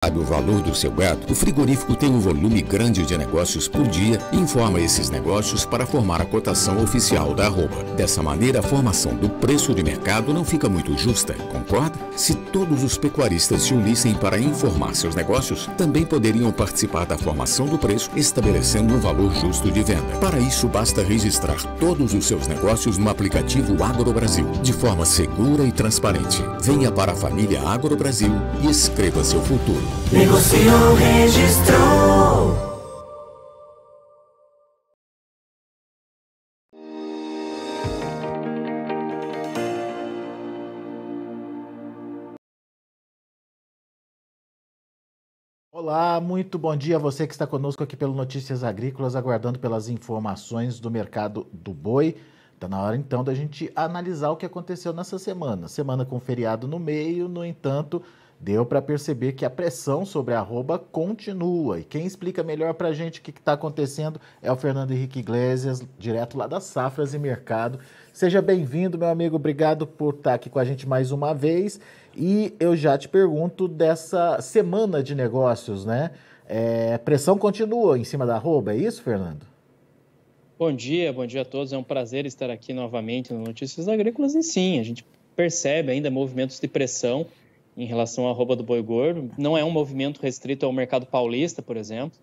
Sabe o valor do seu gado? O frigorífico tem um volume grande de negócios por dia e informa esses negócios para formar a cotação oficial da arroba. Dessa maneira, a formação do preço de mercado não fica muito justa, concorda? Se todos os pecuaristas se unissem para informar seus negócios, também poderiam participar da formação do preço, estabelecendo um valor justo de venda. Para isso, basta registrar todos os seus negócios no aplicativo AgroBrasil, de forma segura e transparente. Venha para a família AgroBrasil e escreva seu futuro. Negociou, registrou. Olá, muito bom dia a você que está conosco aqui pelo Notícias Agrícolas, aguardando pelas informações do mercado do boi. Está na hora então da gente analisar o que aconteceu nessa semana. Semana com feriado no meio, no entanto, deu para perceber que a pressão sobre a arroba continua. E quem explica melhor para a gente o que está acontecendo é o Fernando Henrique Iglesias, direto lá das Safras e Mercado. Seja bem-vindo, meu amigo. Obrigado por estar aqui com a gente mais uma vez. E eu já te pergunto dessa semana de negócios, né? Pressão continua em cima da arroba, é isso, Fernando? Bom dia a todos. É um prazer estar aqui novamente no Notícias Agrícolas. E sim, a gente percebe ainda movimentos de pressão em relação à arroba do boi gordo. Não é um movimento restrito ao mercado paulista, por exemplo.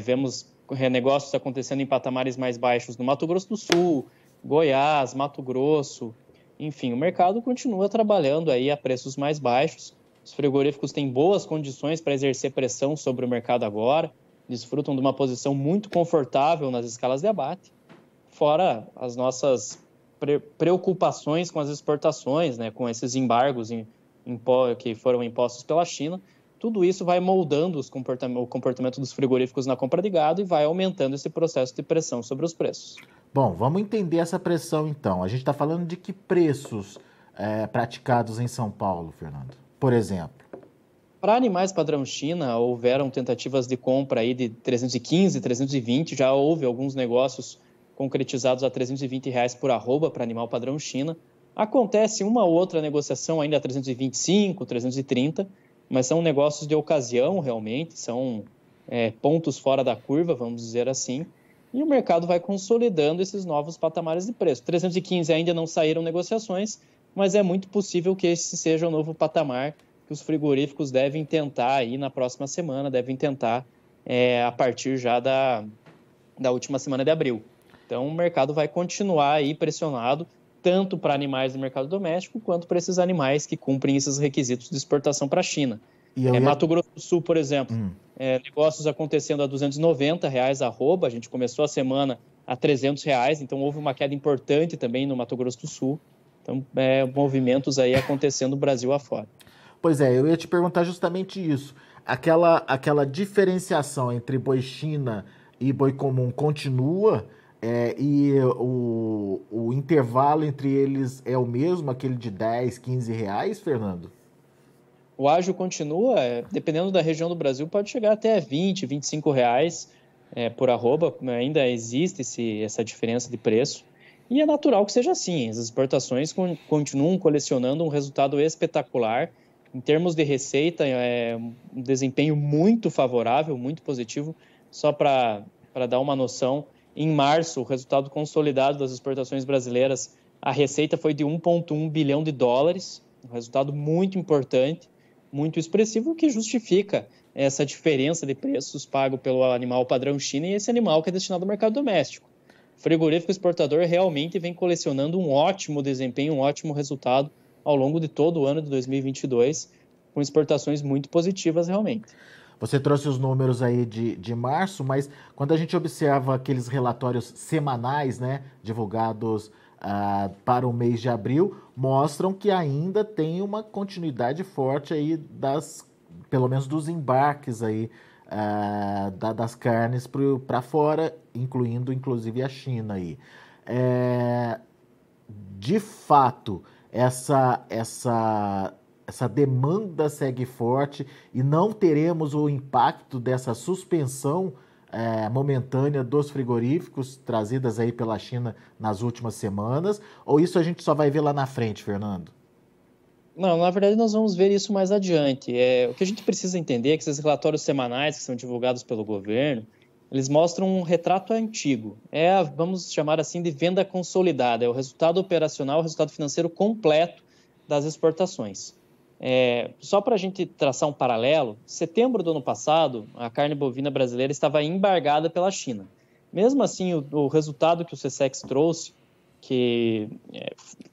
Vemos negócios acontecendo em patamares mais baixos no Mato Grosso do Sul, Goiás, Mato Grosso. Enfim, o mercado continua trabalhando aí a preços mais baixos. Os frigoríficos têm boas condições para exercer pressão sobre o mercado agora, desfrutam de uma posição muito confortável nas escalas de abate, fora as nossas preocupações com as exportações, né, com esses embargos que foram impostos pela China. Tudo isso vai moldando o comportamento dos frigoríficos na compra de gado e vai aumentando esse processo de pressão sobre os preços. Bom, vamos entender essa pressão então. A gente está falando de que preços praticados em São Paulo, Fernando? Por exemplo. Para animais padrão China, houveram tentativas de compra aí de 315, 320, já houve alguns negócios concretizados a R$320 por arroba para animal padrão China. Acontece uma ou outra negociação ainda a 325, 330, mas são negócios de ocasião realmente, são pontos fora da curva, vamos dizer assim, e o mercado vai consolidando esses novos patamares de preço. 315 ainda não saíram negociações, mas é muito possível que esse seja o novo patamar que os frigoríficos devem tentar aí na próxima semana, devem tentar a partir já da última semana de abril. Então o mercado vai continuar aí pressionado, tanto para animais do mercado doméstico, quanto para esses animais que cumprem esses requisitos de exportação para a China. Mato Grosso do Sul, por exemplo, negócios acontecendo a R$290 a arroba, a gente começou a semana a R$300, então houve uma queda importante também no Mato Grosso do Sul. Então, movimentos aí acontecendo no Brasil afora. Pois é, eu ia te perguntar justamente isso. Aquela diferenciação entre boi China e boi comum continua, e o intervalo entre eles é o mesmo, aquele de R$10, R$15, Fernando? O ágio continua, dependendo da região do Brasil, pode chegar até R$20, R$25 por arroba. Ainda existe essa diferença de preço. E é natural que seja assim. As exportações continuam colecionando um resultado espetacular. Em termos de receita, um desempenho muito favorável, muito positivo. Só para dar uma noção, em março, o resultado consolidado das exportações brasileiras, a receita foi de $1,1 bilhão, um resultado muito importante, muito expressivo, que justifica essa diferença de preços pago pelo animal padrão China e esse animal que é destinado ao mercado doméstico. O frigorífico exportador realmente vem colecionando um ótimo desempenho, um ótimo resultado ao longo de todo o ano de 2022, com exportações muito positivas realmente. Você trouxe os números aí de março, mas quando a gente observa aqueles relatórios semanais, né, divulgados para o mês de abril, mostram que ainda tem uma continuidade forte aí pelo menos dos embarques aí das carnes para fora, incluindo inclusive a China aí. De fato, essa demanda segue forte e não teremos o impacto dessa suspensão momentânea dos frigoríficos trazidas aí pela China nas últimas semanas, ou isso a gente só vai ver lá na frente, Fernando? Não, na verdade nós vamos ver isso mais adiante. O que a gente precisa entender é que esses relatórios semanais que são divulgados pelo governo, eles mostram um retrato antigo. Vamos chamar assim, de venda consolidada. É o resultado operacional, o resultado financeiro completo das exportações. Só para a gente traçar um paralelo, em setembro do ano passado, a carne bovina brasileira estava embargada pela China. Mesmo assim, o resultado que o SECEX trouxe, que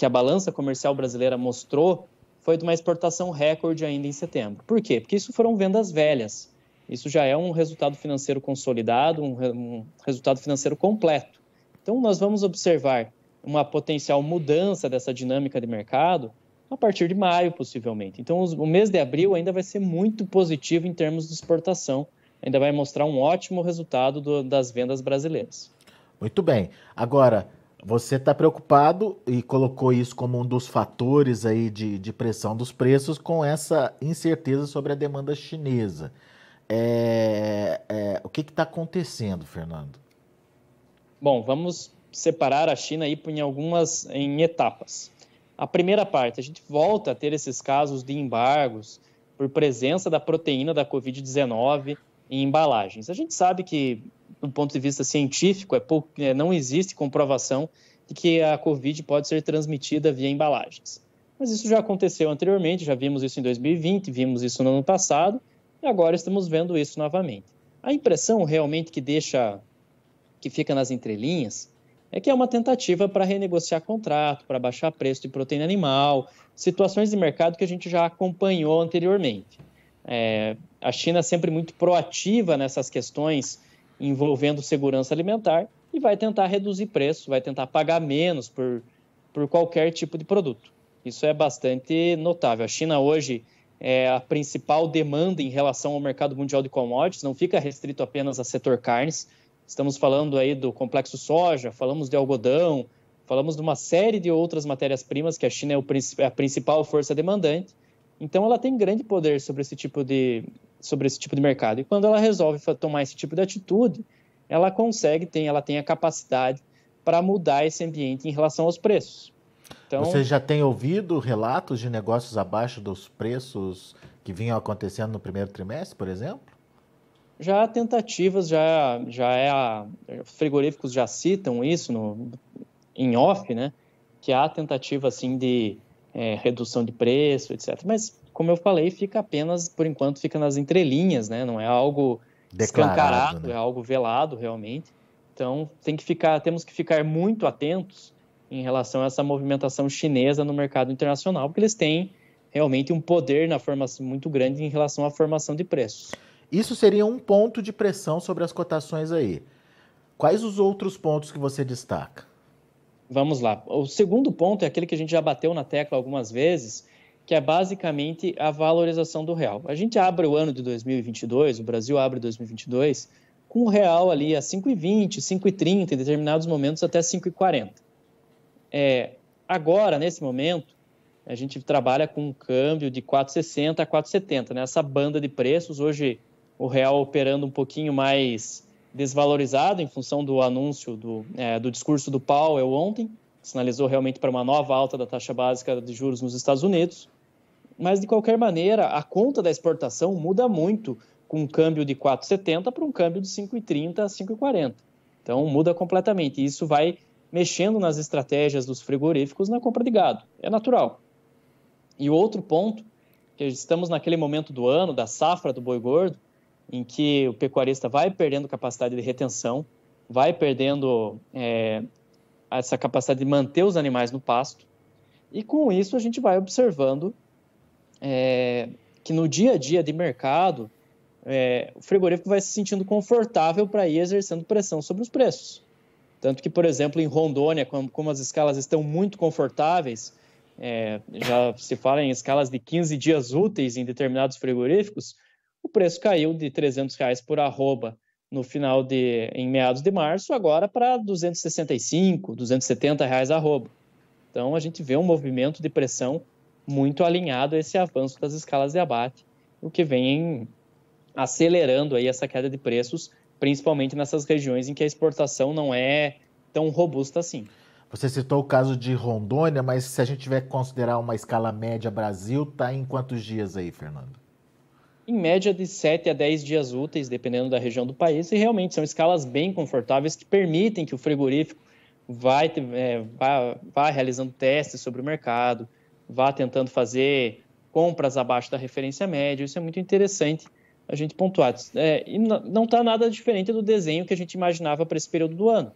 a balança comercial brasileira mostrou, foi de uma exportação recorde ainda em setembro. Por quê? Porque isso foram vendas velhas. Isso já é um resultado financeiro consolidado, um resultado financeiro completo. Então, nós vamos observar uma potencial mudança dessa dinâmica de mercado a partir de maio, possivelmente. Então, o mês de abril ainda vai ser muito positivo em termos de exportação. Ainda vai mostrar um ótimo resultado das vendas brasileiras. Muito bem. Agora, você está preocupado e colocou isso como um dos fatores aí de pressão dos preços com essa incerteza sobre a demanda chinesa. O que está acontecendo, Fernando? Bom, vamos separar a China aí em etapas. A primeira parte, a gente volta a ter esses casos de embargos por presença da proteína da Covid-19 em embalagens. A gente sabe que, do ponto de vista científico, não existe comprovação de que a Covid pode ser transmitida via embalagens. Mas isso já aconteceu anteriormente, já vimos isso em 2020, vimos isso no ano passado, e agora estamos vendo isso novamente. A impressão realmente que fica nas entrelinhas é que é uma tentativa para renegociar contrato, para baixar preço de proteína animal, situações de mercado que a gente já acompanhou anteriormente. A China é sempre muito proativa nessas questões envolvendo segurança alimentar e vai tentar reduzir preço, vai tentar pagar menos por qualquer tipo de produto. Isso é bastante notável. A China hoje é a principal demanda em relação ao mercado mundial de commodities, não fica restrito apenas a setor carnes. Estamos falando aí do complexo soja, falamos de algodão, falamos de uma série de outras matérias-primas que a China é a principal força demandante. Então, ela tem grande poder sobre esse tipo de mercado. E quando ela resolve tomar esse tipo de atitude, ela tem a capacidade para mudar esse ambiente em relação aos preços. Então, você já tem ouvido relatos de negócios abaixo dos preços que vinham acontecendo no primeiro trimestre, por exemplo? Já há tentativas, frigoríficos já citam isso em off, né? Que há tentativa assim de redução de preço, etc. Mas, como eu falei, por enquanto, fica nas entrelinhas, né? Não é algo escancarado, né? É algo velado, realmente. Então, temos que ficar muito atentos em relação a essa movimentação chinesa no mercado internacional, porque eles têm realmente um poder na formação muito grande em relação à formação de preços. Isso seria um ponto de pressão sobre as cotações aí. Quais os outros pontos que você destaca? Vamos lá. O segundo ponto é aquele que a gente já bateu na tecla algumas vezes, que é basicamente a valorização do real. A gente abre o ano de 2022, o Brasil abre 2022, com o real ali a 5,20, 5,30, em determinados momentos até 5,40. Agora, nesse momento, a gente trabalha com um câmbio de 4,60 a 4,70, nessa banda de preços. Hoje, o real operando um pouquinho mais desvalorizado em função do anúncio do discurso do Powell ontem, que sinalizou realmente para uma nova alta da taxa básica de juros nos Estados Unidos. Mas, de qualquer maneira, a conta da exportação muda muito com um câmbio de 4,70 para um câmbio de 5,30 a 5,40. Então, muda completamente. E isso vai mexendo nas estratégias dos frigoríficos na compra de gado. É natural. E o outro ponto, que estamos naquele momento do ano, da safra do boi gordo, em que o pecuarista vai perdendo capacidade de retenção, vai perdendo essa capacidade de manter os animais no pasto. E com isso a gente vai observando que no dia a dia de mercado, o frigorífico vai se sentindo confortável para ir exercendo pressão sobre os preços. Tanto que, por exemplo, em Rondônia, como as escalas estão muito confortáveis, já se fala em escalas de 15 dias úteis em determinados frigoríficos, o preço caiu de R$300 por arroba em meados de março, agora para R$265, R$270 arroba. Então, a gente vê um movimento de pressão muito alinhado a esse avanço das escalas de abate, o que vem acelerando aí essa queda de preços, principalmente nessas regiões em que a exportação não é tão robusta assim. Você citou o caso de Rondônia, mas se a gente tiver que considerar uma escala média Brasil, está em quantos dias aí, Fernando? Em média de 7 a 10 dias úteis, dependendo da região do país, e realmente são escalas bem confortáveis que permitem que o frigorífico vá realizando testes sobre o mercado, vá tentando fazer compras abaixo da referência média. Isso é muito interessante a gente pontuar. E não está nada diferente do desenho que a gente imaginava para esse período do ano.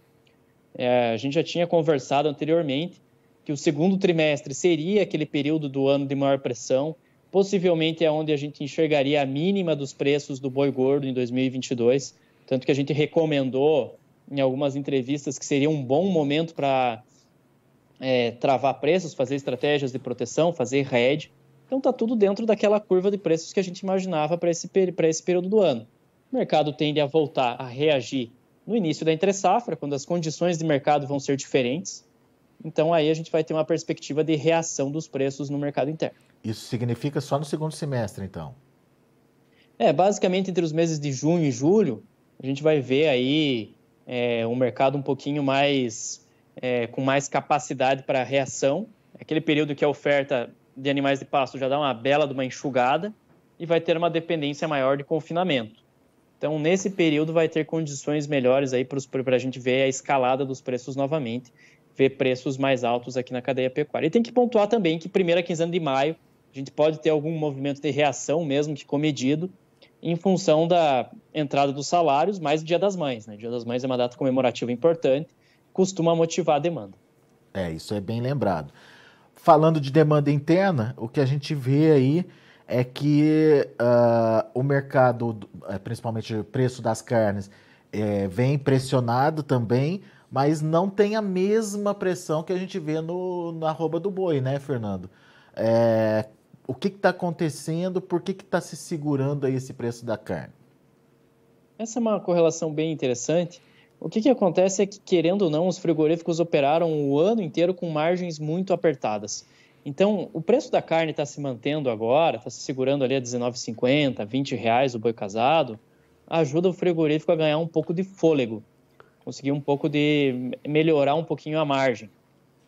A gente já tinha conversado anteriormente que o segundo trimestre seria aquele período do ano de maior pressão, possivelmente é onde a gente enxergaria a mínima dos preços do boi gordo em 2022, tanto que a gente recomendou em algumas entrevistas que seria um bom momento para travar preços, fazer estratégias de proteção, fazer hedge. Então está tudo dentro daquela curva de preços que a gente imaginava para esse período do ano. O mercado tende a voltar a reagir no início da entre-safra, quando as condições de mercado vão ser diferentes. Então aí a gente vai ter uma perspectiva de reação dos preços no mercado interno. Isso significa só no segundo semestre, então? Basicamente entre os meses de junho e julho, a gente vai ver aí um mercado um pouquinho mais, com mais capacidade para reação. Aquele período que a oferta de animais de pasto já dá uma bela de uma enxugada e vai ter uma dependência maior de confinamento. Então, nesse período, vai ter condições melhores aí para a gente ver a escalada dos preços novamente, ver preços mais altos aqui na cadeia pecuária. E tem que pontuar também que primeira quinzena de maio, a gente pode ter algum movimento de reação, mesmo que comedido, em função da entrada dos salários, mais o Dia das Mães, né? O Dia das Mães é uma data comemorativa importante, costuma motivar a demanda. Isso é bem lembrado. Falando de demanda interna, o que a gente vê aí é que o mercado, principalmente o preço das carnes, vem pressionado também, mas não tem a mesma pressão que a gente vê na arroba do boi, né, Fernando? O que está acontecendo? Por que está se segurando aí esse preço da carne? Essa é uma correlação bem interessante. O que acontece é que, querendo ou não, os frigoríficos operaram o ano inteiro com margens muito apertadas. Então, o preço da carne está se mantendo agora, está se segurando ali a R$19,50, R$20 o boi casado, ajuda o frigorífico a ganhar um pouco de fôlego, conseguir um pouco de melhorar um pouquinho a margem.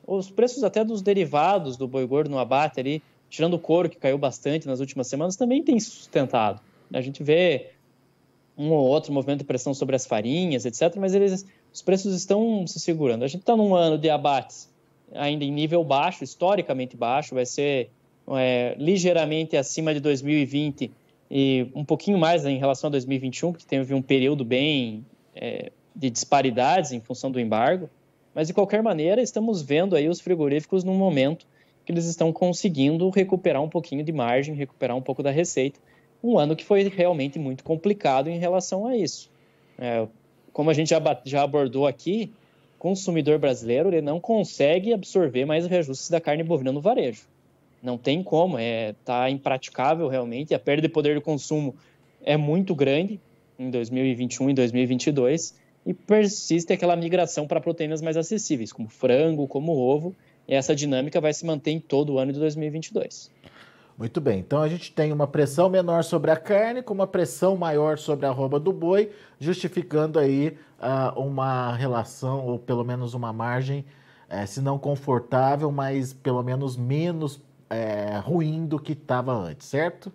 Os preços até dos derivados do boi gordo no abate ali, tirando o couro, que caiu bastante nas últimas semanas, também tem sustentado. A gente vê um ou outro movimento de pressão sobre as farinhas, etc., mas os preços estão se segurando. A gente está num ano de abates ainda em nível baixo, historicamente baixo, vai ser ligeiramente acima de 2020 e um pouquinho mais em relação a 2021, porque teve um período bem de disparidades em função do embargo, mas de qualquer maneira estamos vendo aí os frigoríficos num momento que eles estão conseguindo recuperar um pouquinho de margem, recuperar um pouco da receita, um ano que foi realmente muito complicado em relação a isso. Como a gente já abordou aqui, o consumidor brasileiro ele não consegue absorver mais reajustes da carne bovina no varejo. Não tem como, tá impraticável realmente, a perda de poder de consumo é muito grande em 2021 e 2022 e persiste aquela migração para proteínas mais acessíveis, como frango, como ovo, e essa dinâmica vai se manter em todo o ano de 2022. Muito bem, então a gente tem uma pressão menor sobre a carne, com uma pressão maior sobre a arroba do boi, justificando aí uma relação, ou pelo menos uma margem, se não confortável, mas pelo menos menos ruim do que estava antes, certo?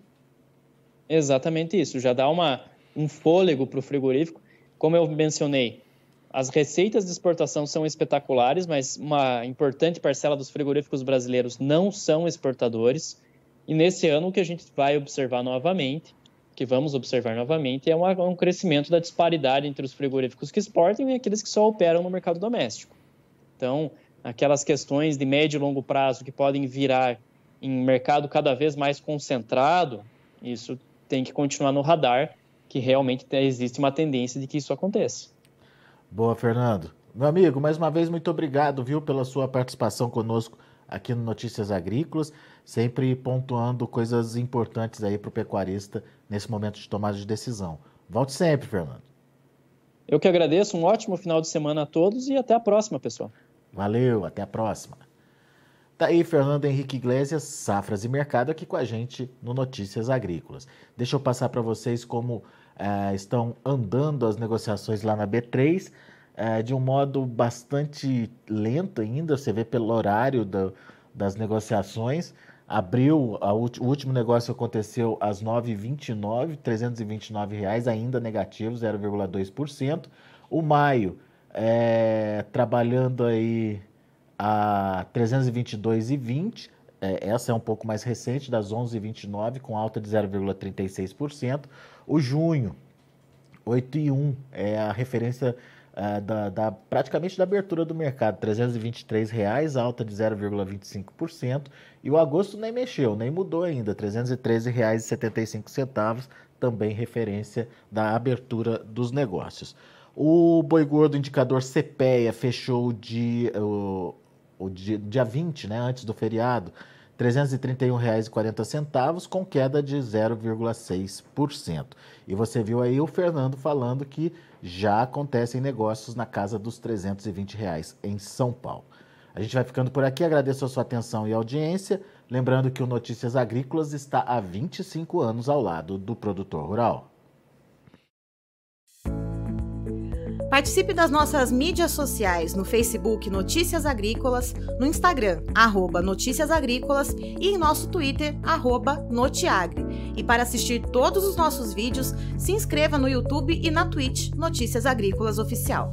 Exatamente isso, já dá um fôlego para o frigorífico. Como eu mencionei, as receitas de exportação são espetaculares, mas uma importante parcela dos frigoríficos brasileiros não são exportadores. E nesse ano o que a gente vai observar novamente, que vamos observar novamente, é um crescimento da disparidade entre os frigoríficos que exportam e aqueles que só operam no mercado doméstico. Então, aquelas questões de médio e longo prazo que podem virar em mercado cada vez mais concentrado, isso tem que continuar no radar, que realmente existe uma tendência de que isso aconteça. Boa, Fernando. Meu amigo, mais uma vez, muito obrigado, viu, pela sua participação conosco aqui no Notícias Agrícolas, sempre pontuando coisas importantes aí para o pecuarista nesse momento de tomada de decisão. Volte sempre, Fernando. Eu que agradeço, um ótimo final de semana a todos e até a próxima, pessoal. Valeu, até a próxima. Tá aí Fernando Henrique Iglesias, Safras e Mercado, aqui com a gente no Notícias Agrícolas. Deixa eu passar para vocês como estão andando as negociações lá na B3. de um modo bastante lento ainda, você vê pelo horário das negociações. Abril, o último negócio aconteceu às 9h29, R$ 329, ainda negativo, 0,2%. O maio, trabalhando aí a 322,20, essa é um pouco mais recente, das 11h29, com alta de 0,36%. O junho, 8,1, é a referência praticamente da abertura do mercado, R$ 323, alta de 0,25%. E o agosto nem mexeu, nem mudou ainda, R$ 313,75, também referência da abertura dos negócios. O boi gordo indicador CPEA fechou dia 20, né, antes do feriado, R$ 331,40, com queda de 0,6%. E você viu aí o Fernando falando que já acontecem negócios na casa dos R$ 320 em São Paulo. A gente vai ficando por aqui, agradeço a sua atenção e audiência. Lembrando que o Notícias Agrícolas está há 25 anos ao lado do produtor rural. Participe das nossas mídias sociais no Facebook Notícias Agrícolas, no Instagram, @Notícias Agrícolas e em nosso Twitter, @Notiagre. E para assistir todos os nossos vídeos, se inscreva no YouTube e na Twitch Notícias Agrícolas Oficial.